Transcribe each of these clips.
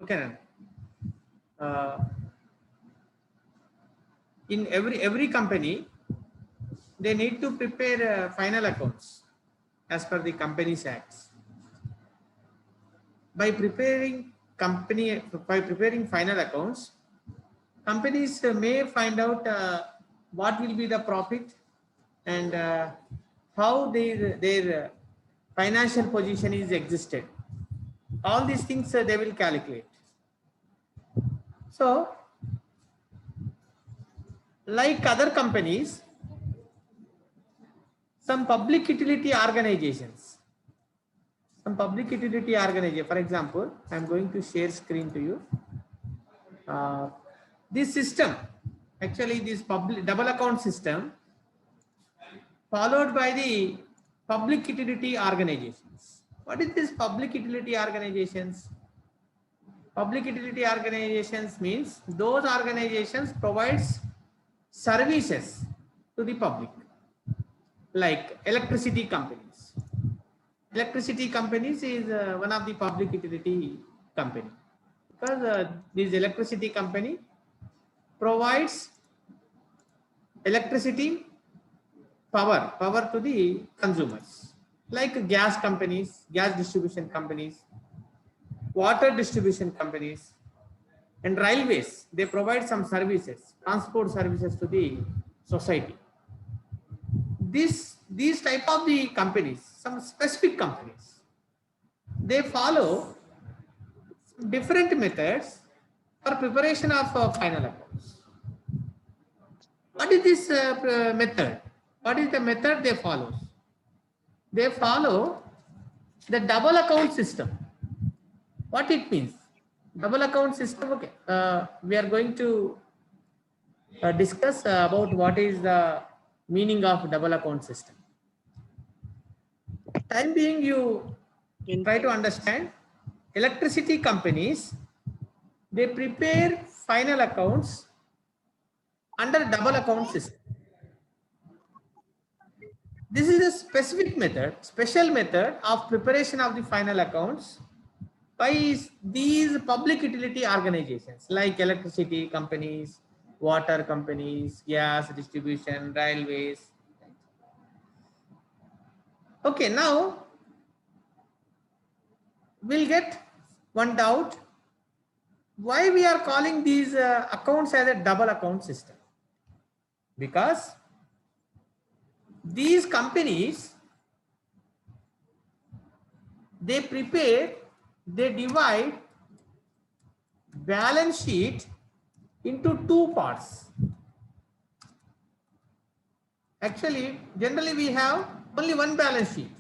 Okay. In every company, they need to prepare final accounts as per the company's acts. By preparing final accounts, companies may find out what will be the profit and how their financial position is existed. All these things they will calculate. So, like other companies, some public utility organizations, for example, I'm going to share screen to you. This system, actually this public double account system, followed by the public utility organizations. What is this public utility organizations? Public utility organizations means those organizations provides services to the public, like electricity companies. Electricity companies is one of the public utility company, because this electricity company provides electricity power to the consumers, like gas companies, gas distribution companies, water distribution companies, and railways. They provide some services, transport services to the society. These type of the companies, some specific companies, they follow different methods for preparation of final accounts. What is this method? What is the method they follow? They follow the double account system. What it means? Double account system. Okay, we are going to discuss about what is the meaning of double account system. Time being, you try to understand. Electricity companies, they prepare final accounts under double account system. This is a special method of preparation of the final accounts by these public utility organizations like electricity companies, water companies, gas distribution, railways. Okay, now we'll get one doubt. Why we are calling these accounts as a double account system? Because these companies, they divide balance sheet into two parts. Actually, generally we have only one balance sheet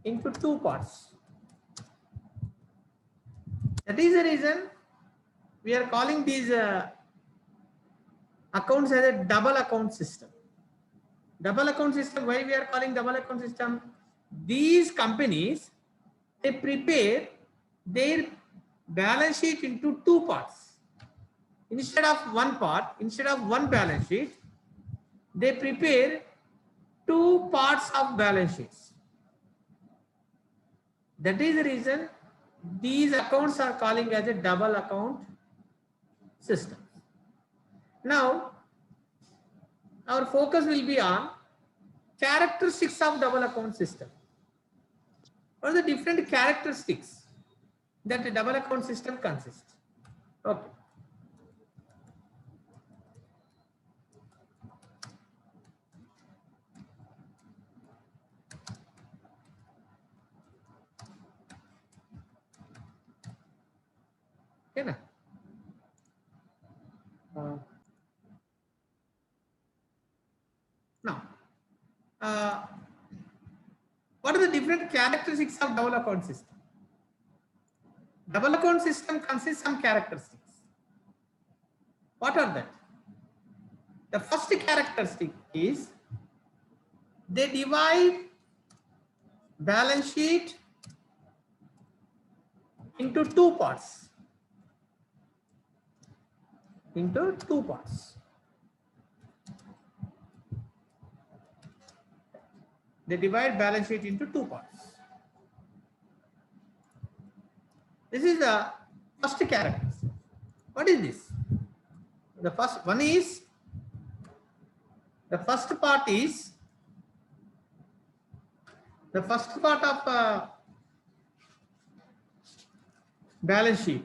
into two parts. That is the reason we are calling these accounts as a double account system. Double account system, why we are calling double account system? These companies, they prepare their balance sheet into two parts. Instead of one balance sheet, they prepare two parts of balance sheets. That is the reason these accounts are calling as a double account system. Now, our focus will be on characteristics of double account system. What are the different characteristics that the double account system consists? Okay. Okay, now, what are the different characteristics of double account system? Double account system consists of some characteristics. What are that? The first characteristic is they divide balance sheet into two parts. They divide balance sheet into two parts. This is the first character. What is this? The first one is, the first part is, the first part of balance sheet.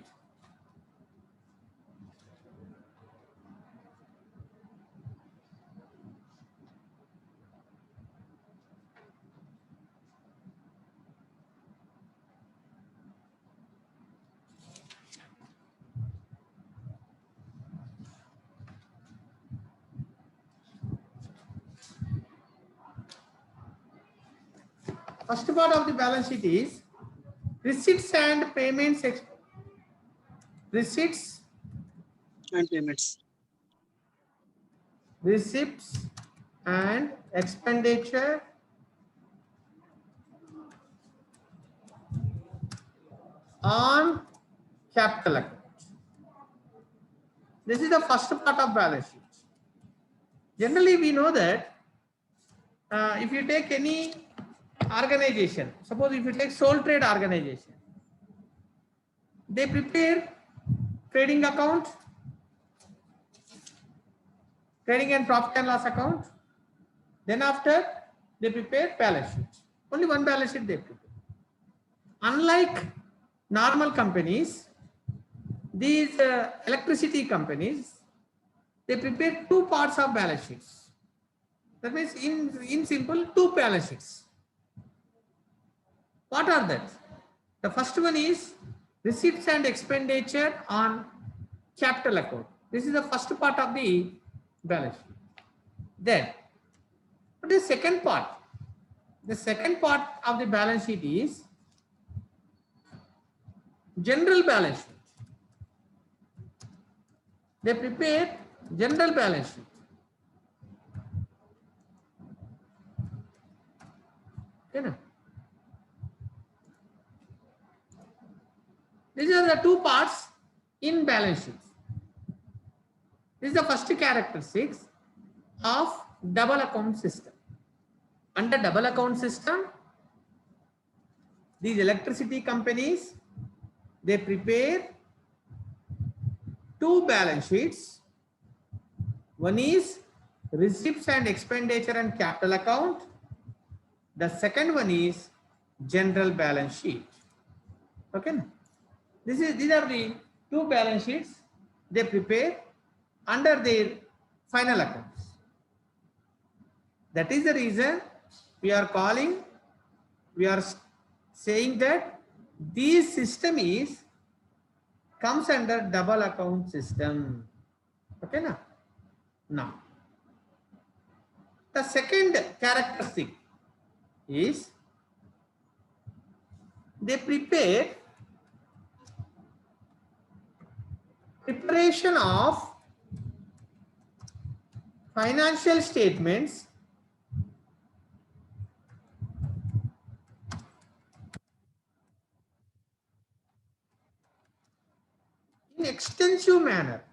First part of the balance sheet is receipts and payments. Receipts and payments. Receipts and expenditure on capital account. This is the first part of balance sheet. Generally, we know that if you take any organization, suppose if you take sole trade organization, they prepare trading account, trading and profit and loss account. Then after they prepare balance sheet. Only one balance sheet they prepare. Unlike normal companies, these electricity companies, they prepare two parts of balance sheets. That means in simple, two balance sheets. What are that? The first one is receipts and expenditure on capital account. This is the first part of the balance sheet. Then, what is the second part? The second part of the balance sheet is general balance sheet. They prepare general balance sheet. Okay, no? These are the two parts in balance sheet. This is the first characteristic of double account system. Under double account system, these electricity companies, they prepare two balance sheets. One is receipts and expenditure and capital account. The second one is general balance sheet. Okay. These are the two balance sheets they prepare under their final accounts. That is the reason we are saying that this system comes under double account system. Okay, now? Now, the second characteristic is they prepare preparation of financial statements in extensive manner.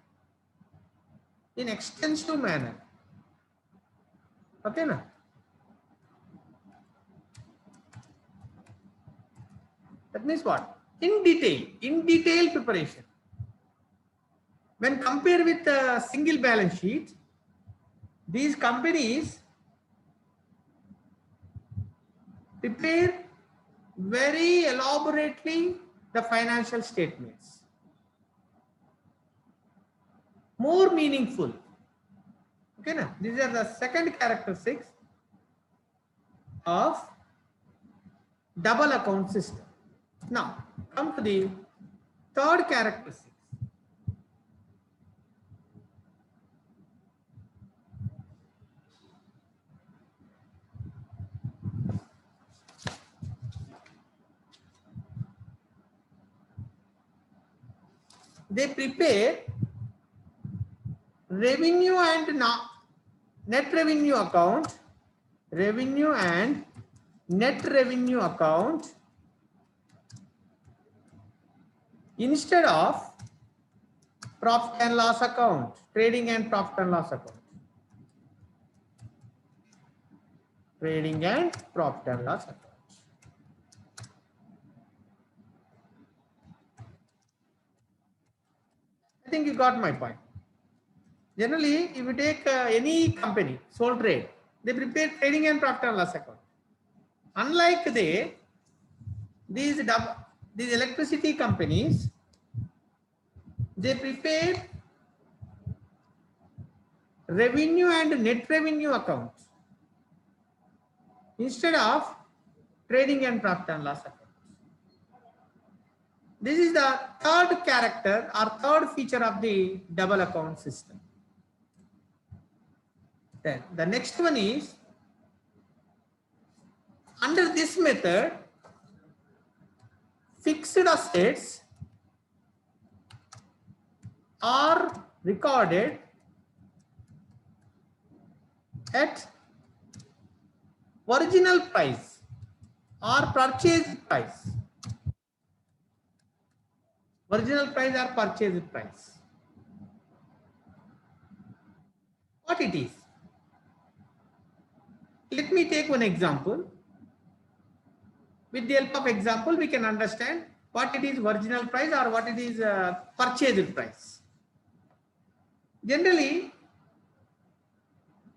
In extensive manner. Okay, na? That means what? In detail preparation. When compared with a single balance sheet, these companies prepare very elaborately the financial statements. More meaningful. Okay, now these are the second characteristics of double account system. Now come to the third characteristic. They prepare revenue and net revenue account, revenue and net revenue account instead of profit and loss account, trading and profit and loss account. Trading and profit and loss account. think you got my point. Generally, if you take any company, sole trade, they prepare trading and profit and loss account. Unlike these electricity companies, they prepare revenue and net revenue accounts instead of trading and profit and loss account. This is the third character or third feature of the double account system. Then the next one is, under this method, fixed assets are recorded at original price or purchase price. Original price or purchase price. What it is? Let me take one example. With the help of example, we can understand what it is original price or what it is purchased price. Generally,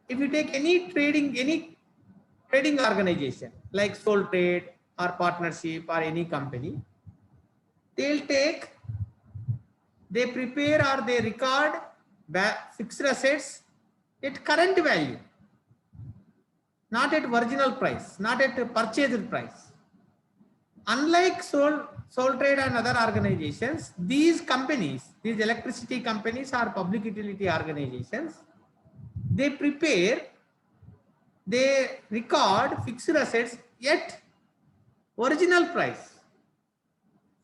if you take any trading organization like sole trade or partnership or any company, they prepare or they record fixed assets at current value, not at original price, not at purchased price. Unlike sole trade and other organizations, these companies, these electricity companies or public utility organizations, they record fixed assets at original price.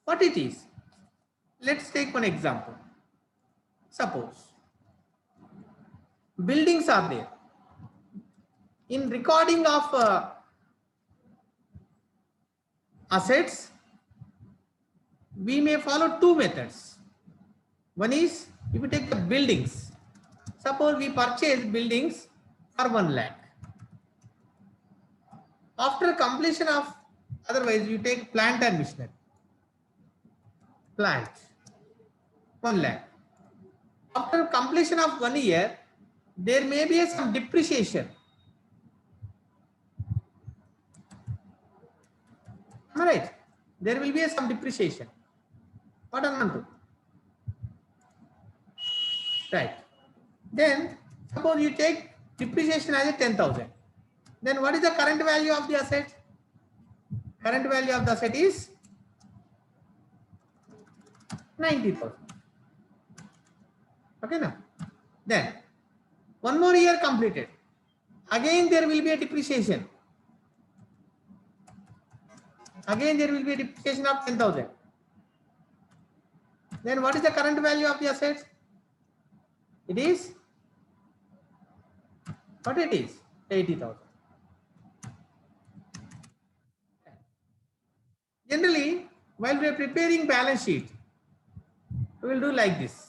What it is? Let's take one example. Suppose buildings are there. In recording of assets, we may follow two methods. One is, if you take the buildings, suppose we purchase buildings for 1 lakh. After completion of, otherwise you take plant and machinery. Plant, 1 lakh. After completion of 1 year, there may be some depreciation. Am I right? There will be some depreciation. What am I going to do? Right. Then suppose you take depreciation as a 10,000. Then what is the current value of the asset? Current value of the asset is 90,000. Okay now. Then 1 more year completed. Again there will be a depreciation. Again there will be a depreciation of 10,000. Then what is the current value of the assets? It is, what it is? 80,000. Generally, while we are preparing balance sheet, we will do like this.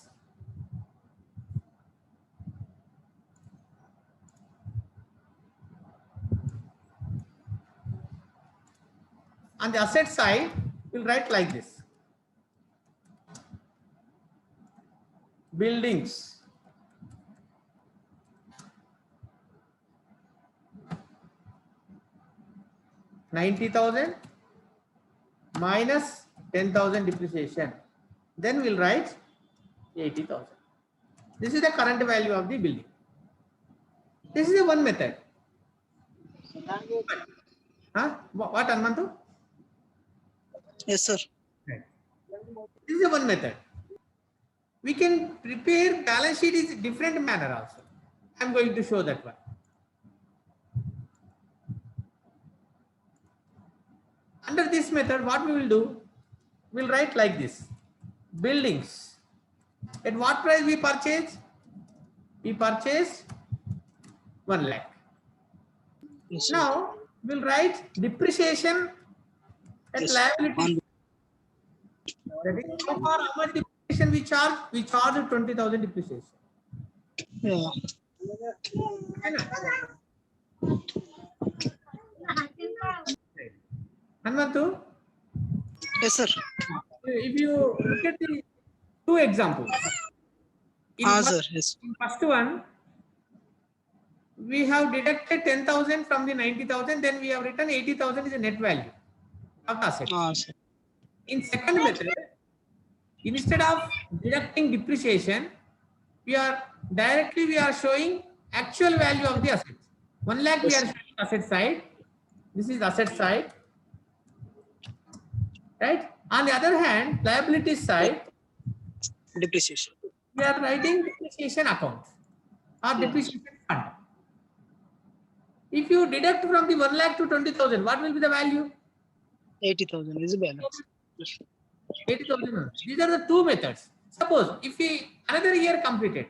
On the asset side, we'll write like this. Buildings. $90,000 minus 10,000 depreciation. Then we'll write 80,000. This is the current value of the building. This is the one method. Huh? What, Anmantu? Yes, sir. Right. This is the one method. We can prepare balance sheet in a different manner also. I'm going to show that one. Under this method, what we will do, we'll write like this. Buildings. At what price we purchase? We purchased 1 lakh. Yes, sir. Now, we'll write depreciation at Yes. liability. So far, how much depreciation we charge? We charge 20,000 depreciation. Yeah. Hanmantu, Yes, sir. if you look at the two examples, In sir. Yes. first one, we have deducted 10,000 from the 90,000, then we have written 80,000 is the net value of the asset. Sir. In second method, instead of deducting depreciation, we are showing actual value of the asset. 1 lakh we are showing asset side. This is asset side, right? On the other hand, liability side, Depreciation. we are writing depreciation account or depreciation fund. If you deduct from the 1 lakh to 20,000, what will be the value? 80,000 is the balance. 80,000. These are the two methods. Suppose if we another year completed,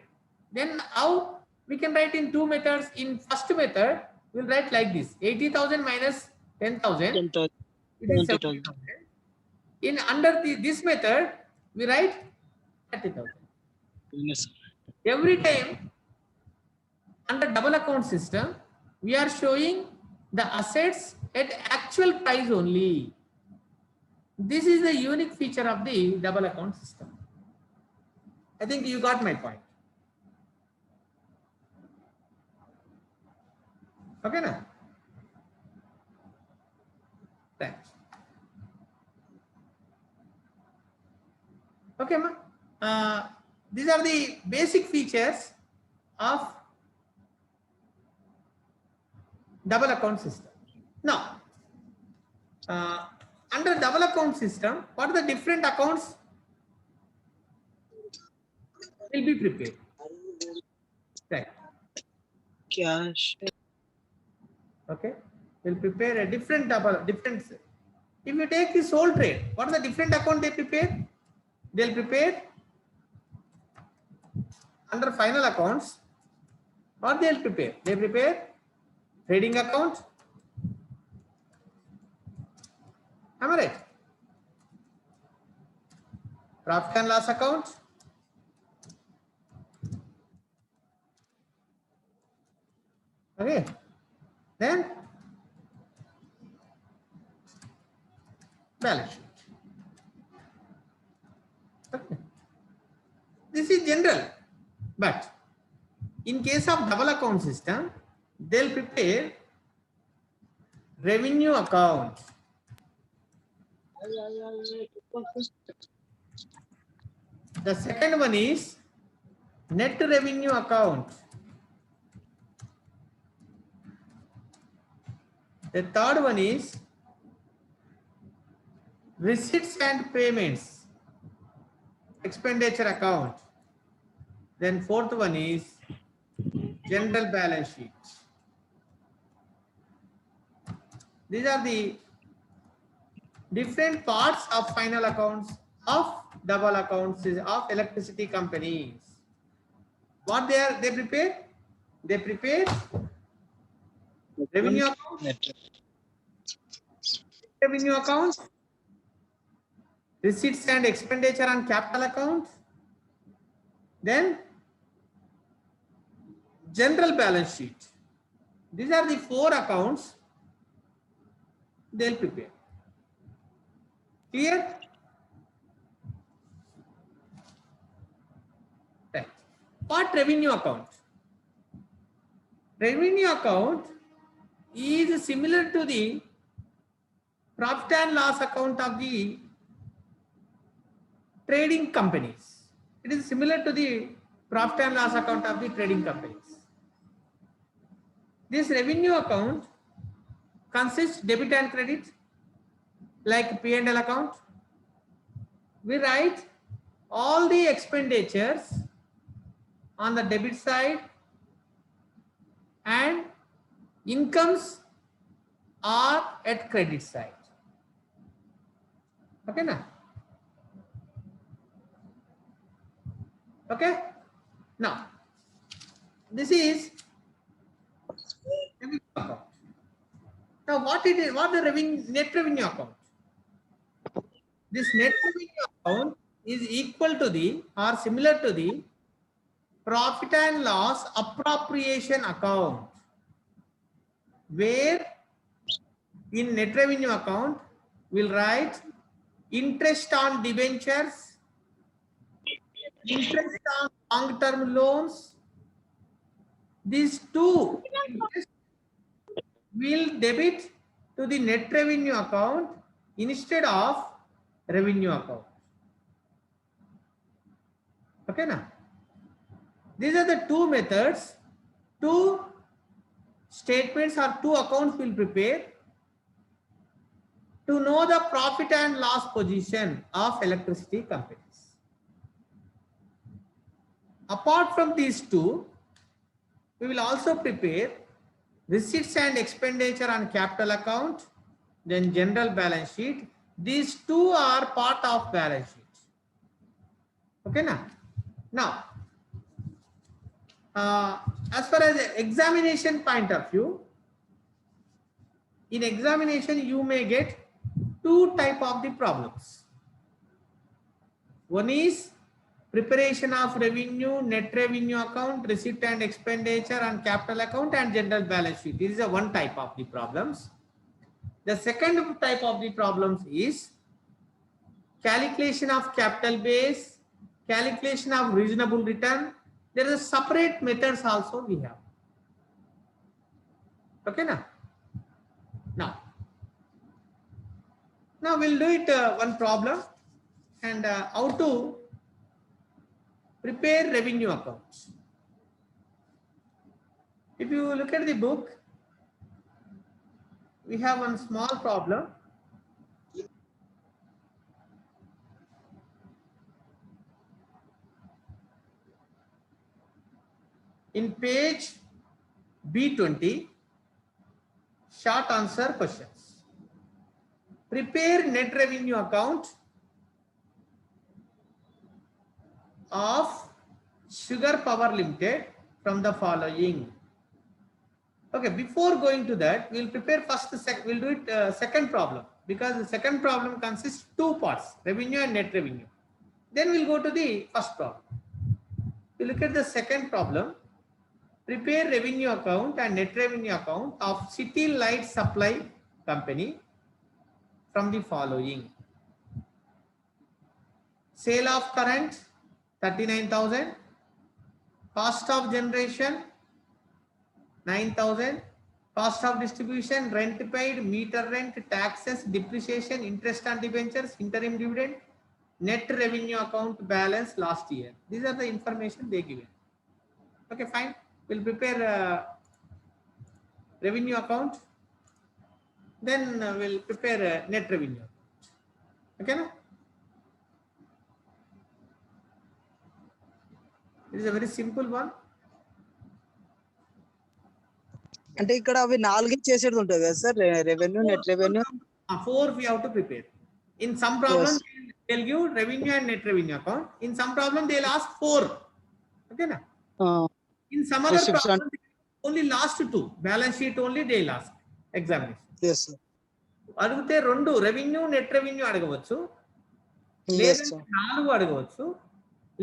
then how we can write in two methods? In first method, we'll write like this: 80,000 minus 10,000. 10,000. It is 70,000. 70,000. In under this method, we write 30,000. Yes. Every time under double account system, we are showing the assets at actual price only. This is the unique feature of the double account system. I think you got my point. Okay, now. Thanks. Okay, ma. These are the basic features of double account system. Now, under double account system, what are the different accounts will be prepared? Right. Cash. Okay. We'll prepare a different. If you take the sole trade, what are the different account they prepare? They'll prepare under final accounts. What they'll prepare? They prepare trading account. Am I right? Profit and loss account. Okay. Then balance sheet. Okay. This is general, but in case of double account system, they'll prepare revenue account. The second one is net revenue account. The third one is receipts and payments, expenditure account. Then fourth one is general balance sheet. These are the different parts of final accounts of double accounts of electricity companies. What they prepare? They prepare revenue account, revenue account, receipts and expenditure on capital account, then general balance sheet. These are the four accounts they'll prepare. Clear? Right. What revenue account? Revenue account is similar to the profit and loss account of the trading companies. It is similar to the profit and loss account of the trading companies. This revenue account consists debit and credit, like P&L account. We write all the expenditures on the debit side and incomes are at credit side. Okay, now. Okay. Now, this is revenue account. Now, what it is? What the revenue, net revenue account? This net revenue account is equal to the or similar to the profit and loss appropriation account, where in net revenue account we'll write interest on debentures, interest on long-term loans, these two interest will debit to the net revenue account instead of revenue account. Okay, now these are the two methods, two statements or two accounts will prepare to know the profit and loss position of electricity companies. Apart from these two, we will also prepare receipts and expenditure on capital account, then general balance sheet. These two are part of balance sheet. Okay, now as far as the examination point of view, in examination you may get two type of the problems. One is preparation of revenue, net revenue account, receipt and expenditure on capital account and general balance sheet. This is a one type of the problems. The second type of the problems is calculation of capital base, calculation of reasonable return. There is a separate methods also we have. Okay, now we'll do it one problem and how to prepare revenue accounts. If you look at the book, we have one small problem. In page B20, short answer questions. Prepare net revenue account of Sugar Power Limited from the following. Okay, before going to that, we'll prepare first we'll do it second problem, because the second problem consists two parts, revenue and net revenue. Then we'll go to the first problem. We look at the second problem. Prepare revenue account and net revenue account of City Light Supply Company from the following. Sale of current 39,000, cost of generation 9,000, cost of distribution, rent paid, meter rent, taxes, depreciation, interest on debentures, interim dividend, net revenue account balance last year. These are the information they given. Okay, fine. We'll prepare revenue account, then we'll prepare net revenue. Okay, no? This is a very simple one. అంటే ఇక్కడ అవి నాలుగే చేసేది ఉంటుంది కదా sir, revenue, net revenue. Four we have to prepare. In some problems they'll give revenue and net revenue account. In some problem they'll ask four. Okay, na? In some other problems only last two balance sheet only they'll ask examination. Yes sir. అడిగితే రెండు revenue net revenue అడగవచ్చు, లేదంటే నాలుగు అడగవచ్చు,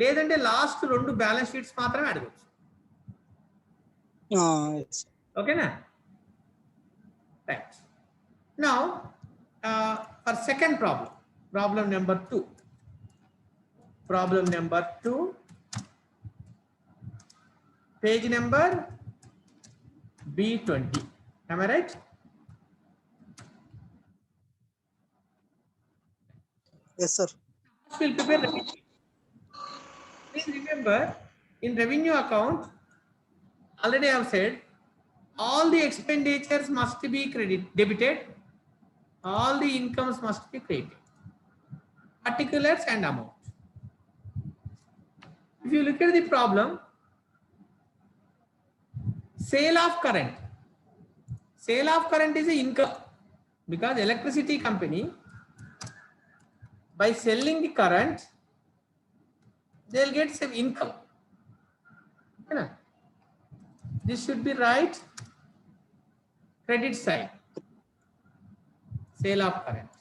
లేదంటే last రెండు balance sheets మాత్రమే అడగవచ్చు. ఓకేనా? Right. Now for second problem, problem number 2. Problem number 2, page number B20. Am I right? Yes sir. We'll prepare revenue. Please remember, in revenue account, already I have said, all the expenditures must be debited, all the incomes must be credited. Particulars and amount. If you look at the problem, sale of current. Sale of current is an income, because electricity company, by selling the current, they'll get some income. This should be right credit side. Sale of current.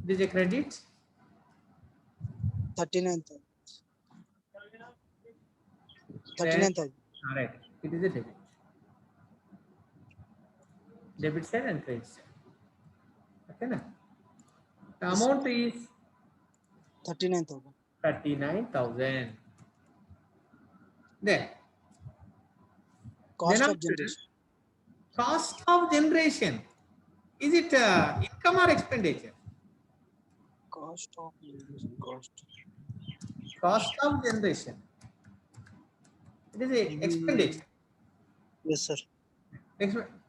This is a credit. 39,000. 39,000. All right. It is a debit. Debit side and credit side. Okay, na? The amount is 39,000. 39,000. Then Cost of after, generation. cost of generation. Is it income or expenditure? Cost of generation. Cost of generation. It is a expenditure. Yes, sir.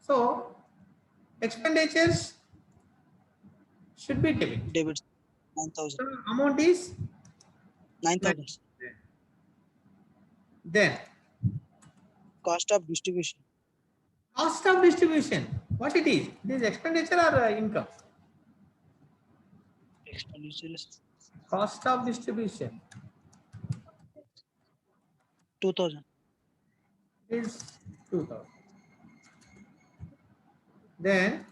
So expenditures should be debit. Debit 9,000. So amount is 9,000. then Cost of distribution. cost of distribution. What it is? It is expenditure or income? Expenditure is Cost of distribution 2,000. is 2,000. Then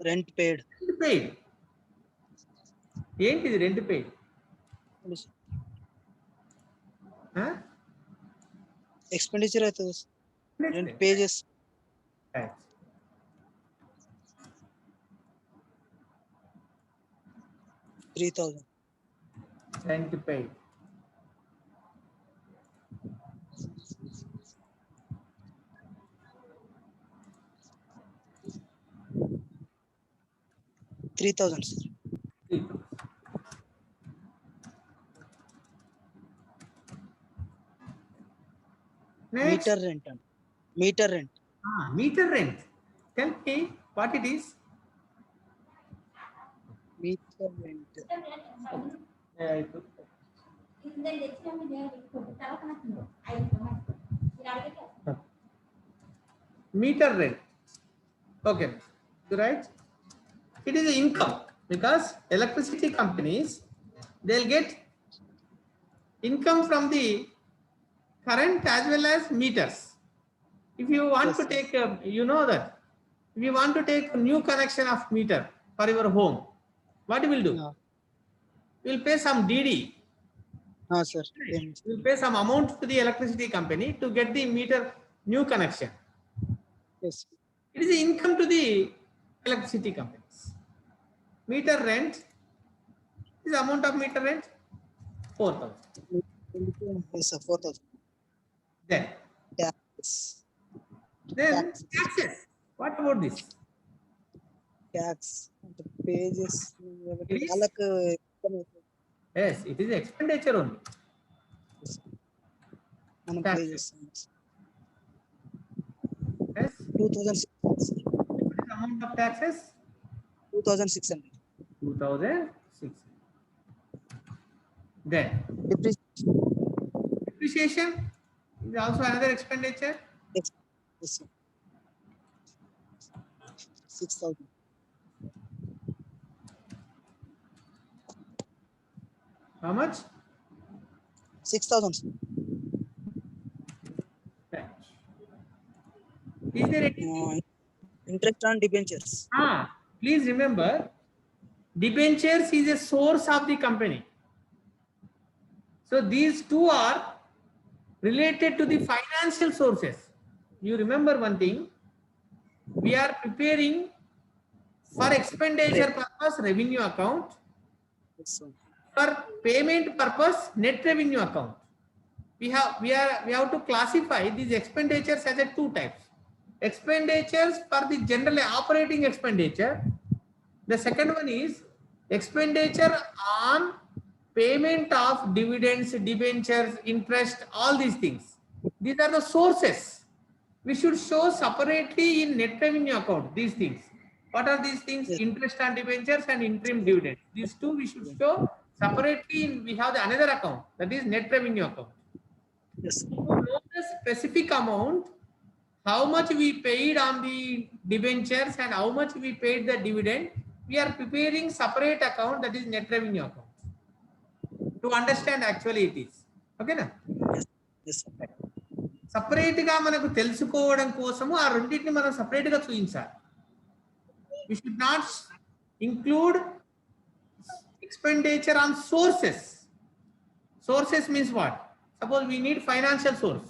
Rent paid. rent paid. ఏంటిది rent paid? Huh? Expenditure అవుతుంది. Rent pages. Right. $3,000. Rent paid. $3,000. Next. Meter rent. Meter rent. Meter rent. Tell me what it is. Meter rent. Meter rent. Okay, right? It is income because electricity companies, they'll get income from the current as well as meters. If you want Yes, to sir. take, you know that if you want to take a new connection of meter for your home, what you will do? No. You will pay some DD. Sir. You will pay some amount to the electricity company to get the meter new connection. Yes. It is the income to the electricity companies. Meter rent is the amount of meter rent 4,000. Yes, sir. 4,000. Then Tax. taxes. What about this? Tax. The pages. It is- వాళ్ళకు Yes, it is expenditure only. మనం Tax. pay చేస్తాం. Yes. 2,600. What is the amount of taxes? 2,600. 2,600. Then depreciation is also another expenditure. Yes, sir. 6,000. How much? 6,000. sir. Right. Is there any? Interest on debentures. Please remember, debentures is a source of the company. So these two are related to the financial sources. You remember one thing, we are preparing for expenditure purpose revenue account, Yes, sir. for payment purpose net revenue account. We have to classify these expenditures as a two types. Expenditures for the general operating expenditure. The second one is expenditure on payment of dividends, debentures, interest, all these things. These are the sources. We should show separately in net revenue account these things. What are these things? Yes. Interest on debentures and interim dividends. These two we should show separately. We have the another account, that is net revenue account. Yes, sir. To know the specific amount, how much we paid on the debentures and how much we paid the dividend, we are preparing separate account, that is net revenue account. To understand actually it is. Okay na? Yes, sir. Separate గా మనకు తెలుసుకోవడం కోసము ఆ రెండింటిని మనం separate గా చూపించాలి. We should not include expenditure on sources. Sources means what? Suppose we need financial source.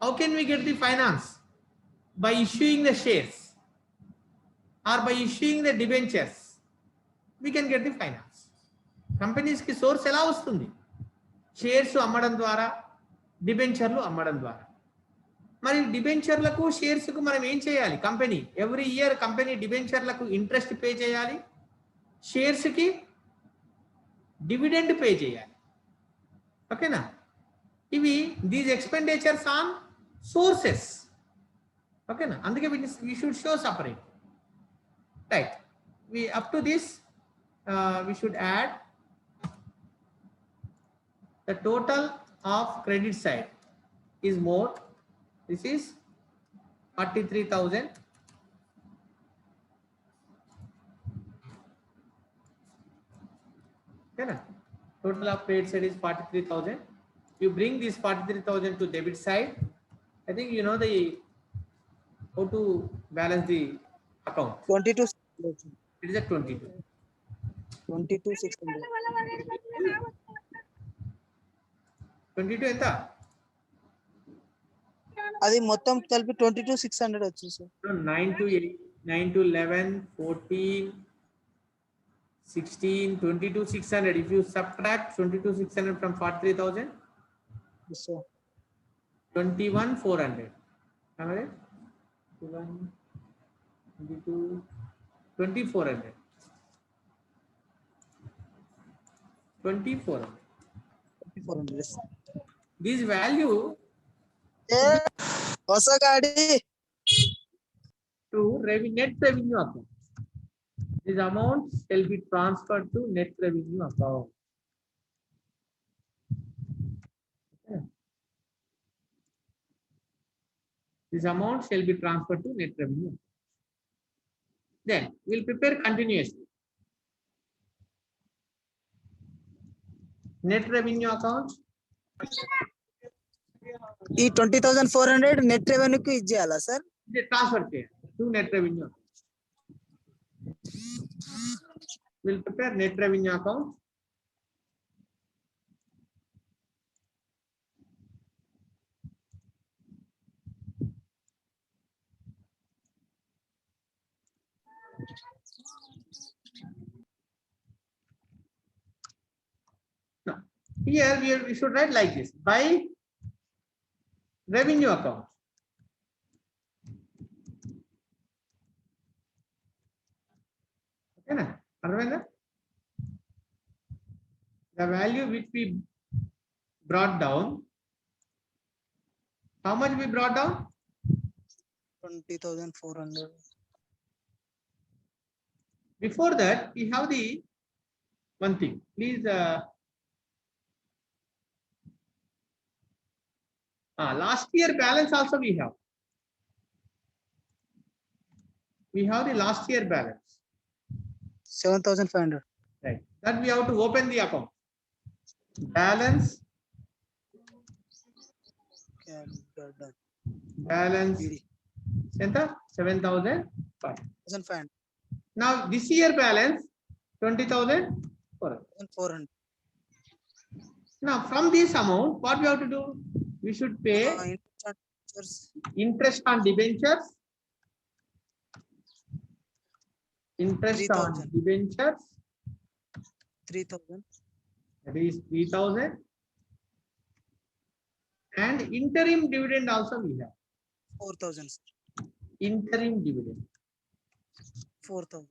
How can we get the finance? By issuing the shares or by issuing the debentures. We can get the finance. Companies కి source ఎలా వస్తుంది? Shares అమ్మడం ద్వారా, డిబెంచర్లు అమ్మడం ద్వారా. మరి డిబెంచర్లకు shares కు మనం ఏం చేయాలి? కంపెనీ ఎవ్రీ ఇయర్ కంపెనీ డిబెంచర్లకు ఇంట్రెస్ట్ పే చేయాలి, షేర్స్ కి డివిడెండ్ పే చేయాలి. ఓకేనా? ఇవి దీస్ ఎక్స్పెండిచర్స్ ఆన్ సోర్సెస్. ఓకేనా? అందుకే we should show separate. Right. We up to this we should add the total of credit side is more. This is 43,000. Okay, total of credit side is 43,000. You bring this 43,000 to debit side. I think you know the how to balance the account. 22 It is at 22. 22,600. 22 ఎంత? అది మొత్తం కలిపి 22,600 వచ్చింది sir. 9 to 8, 9 to 11, 14, 16, 22,600. If you subtract 22,600 from 43,000, Yes, sir. 21,400. Am I right? 21, 22, 2,400. 2,400. 2400. Yes. This value ಹೊಸ ಗಾಡಿ to net revenue account. This amount shall be transferred to net revenue account. Okay. This amount shall be transferred to net revenue. Then we'll prepare continuously. Net revenue account. ఈ 20,400 net రెవెన్యూకి ఇచ్చేయాలా sir? Transfer to net revenue. We'll prepare net revenue account. Now, here we should write like this: by revenue account. Okay, na? Arvind? The value which we brought down, how much we brought down? 20,400. Before that, we have the one thing. Please, last year balance also we have. We have the last year balance. 7,500. Right. That we have to open the account. Balance. Balance. Enta 7,500. 7,500. Now this year balance 20,400. Now from this amount, what we have to do? We should pay interest on debentures. Interest 3,000. on debentures. 3,000. That is 3,000. And interim dividend also we have. 4,000. Interim dividend. 4,000.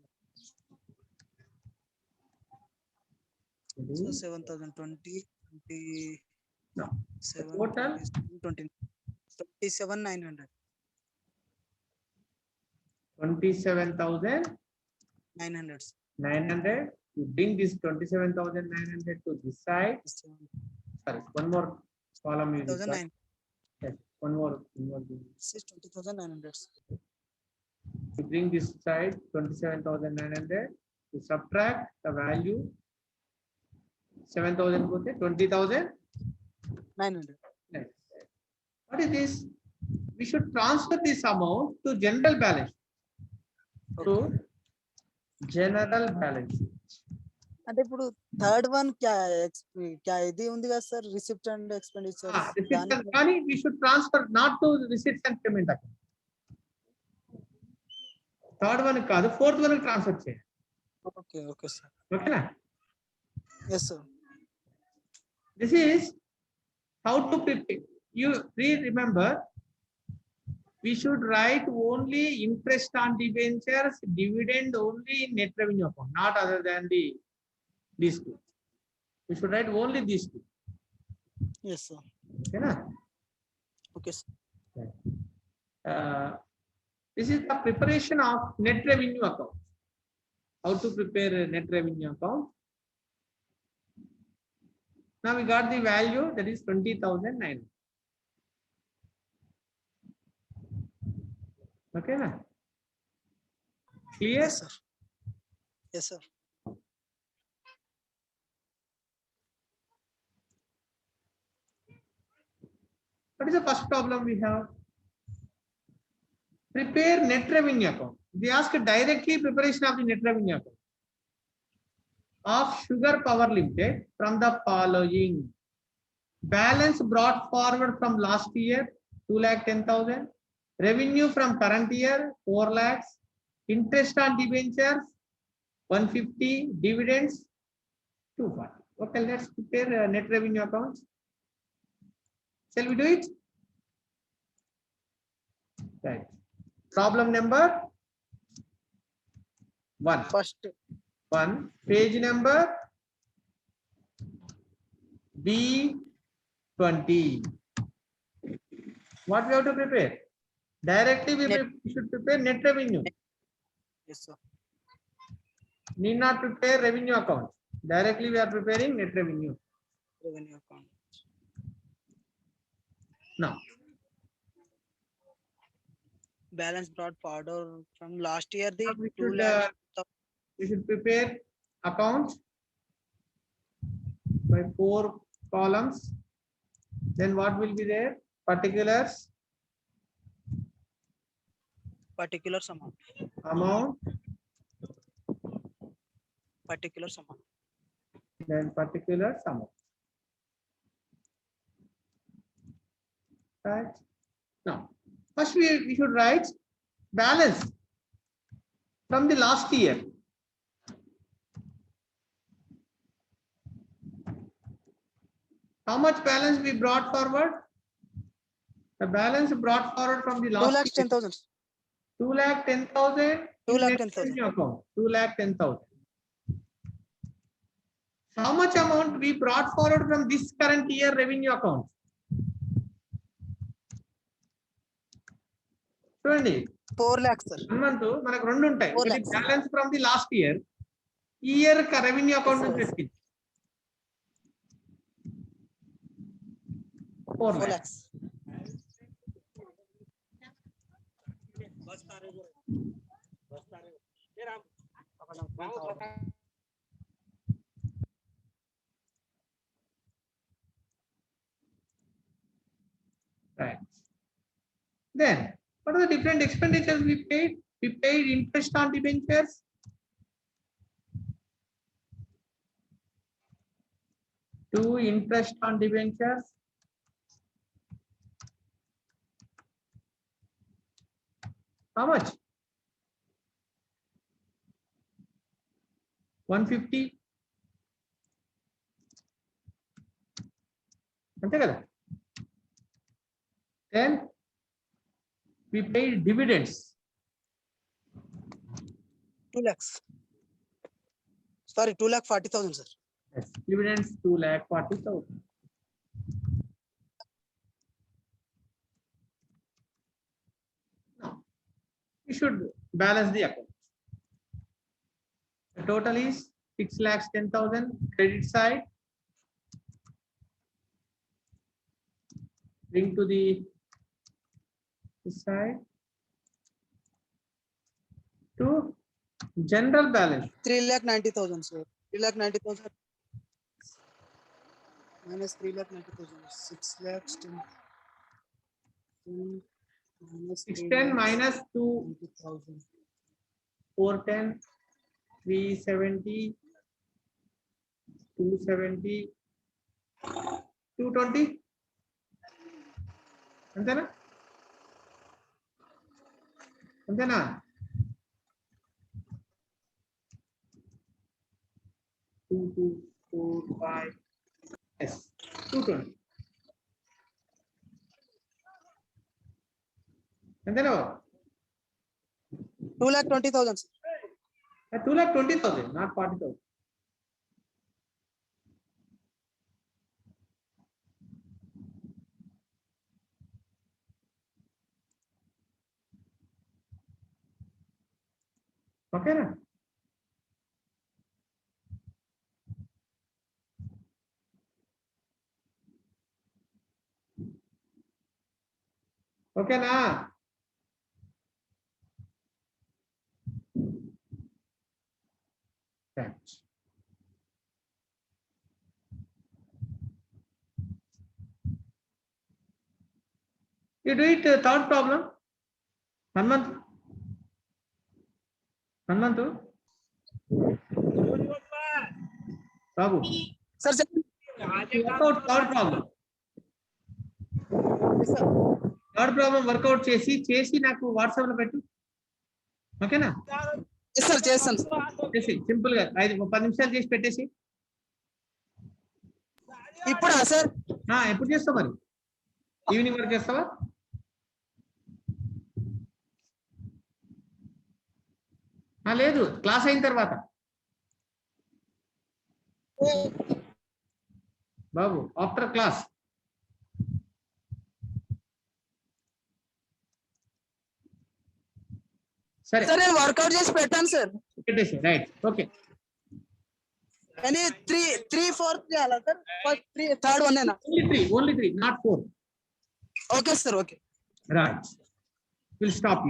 So 7,020, 20. No. 7, Total 27,900. 27,900. 900. You bring this 27,900 to this side. Sorry, one more column. You 1,900. yes, one more. This is 20,900. You bring this side 27,900. You subtract the value 7,000 go to 900. Yes. What is this? We should transfer this amount to general balance. To general balance. అంటే ఇప్పుడు third one క్యా ఇది ఉంది కదా sir, receipt and expenditure. కానీ we should transfer not to receipts and payment account. Third one కాదు, fourth one transfer చేయాలి. Okay okay sir. ఓకేనా? Yes, sir. This is how to prepare. You please remember, we should write only interest on debentures, dividend only in net revenue account, not other than these two. We should write only these two. Yes, sir. Okay, na? Okay, sir. This is the preparation of net revenue account. How to prepare a net revenue account. Now we got the value, that is 20,009. Okay, na? Clear? Yes, sir. Yes, sir. What is the first problem we have? Prepare net revenue account. They ask directly preparation of the net revenue account of Sugar Power Limited from the following: balance brought forward from last year 2,10,000, revenue from current year 4 lakhs, interest on debentures 150, dividends 240. Okay, let's prepare net revenue accounts. Shall we do it? Right. Problem number 1. First, 1. Page number B20. What we have to prepare? Directly we should prepare net revenue. yes, sir. Need not prepare revenue account. Directly we are preparing net revenue. Revenue account. Now, Balance brought forward from last year, the we 2 should, lakhs. we should prepare account by 4 columns. Then what will be there? Particulars, Particulars amount. amount, Particulars amount. then particulars, amount. Right. Now, first we should write balance from the last year. How much balance we brought forward? The balance brought forward from the 2 last lakhs year. 10,000. 2,10,000. 2,10,000. Account. 2,10,000. How much amount we brought forward from this current year revenue account? 4 lakhs, sir. 1 month మనకు రెండు ఉంటాయి. 4 ఒకటి lakhs. Balance from the last year, ఈ year revenue account నుంచి Yes, తెప్పించి 4 4 lakhs. lakhs. Right. Then, what are the different expenditures we paid? We paid interest on debentures. Two, interest on debentures. How much? 150. అంతే కదా? Then we paid dividends. 2 lakhs. Sorry, 2,40,000, sir. Yes, dividends 2,40,000. Now, we should balance the account. The total is 6,10,000 credit side. Bring to the this side to general balance. 3,90,000, sir. 3,90,000 minus 3,90,000. 6 lakhs 10. Minus 610 minus 2,90,000. 410, 370, 270, 220. అంతేనా? అంతేనా? 4, 5. Yes, 220. ఎంతలో 2,20,000 sir. 2,20,000, not 40,000. ఓకేనా? ఓకేనా? Right. You do it third problem. Hanmantu. Babu. Sir, Work out third problem. yes, sir. Third problem work out చేసి నాకు WhatsApp లో పెట్టు. ఓకేనా? Yes, sir, చేస్తాను sir. చేసి సింపుల్ గా 10 నిమిషాలు చేసి పెట్టేసి. ఇప్పుడా సార్? ఎప్పుడు చేస్తావు మరి? ఈవినింగ్ వరకు చేస్తావా? లేదు, క్లాస్ అయిన తర్వాత బాబు, ఆఫ్టర్ క్లాస్. సరే సార్ నేను వర్కౌట్ చేసి పెట్టాను సార్. పెట్టేసి. Right, okay. కానీ 3, 4 చేయాలా సార్? ఫస్ట్ 3, థర్డ్ వన్ ఏనా? Only 3, not 4. Okay sir, okay. Right, will stop.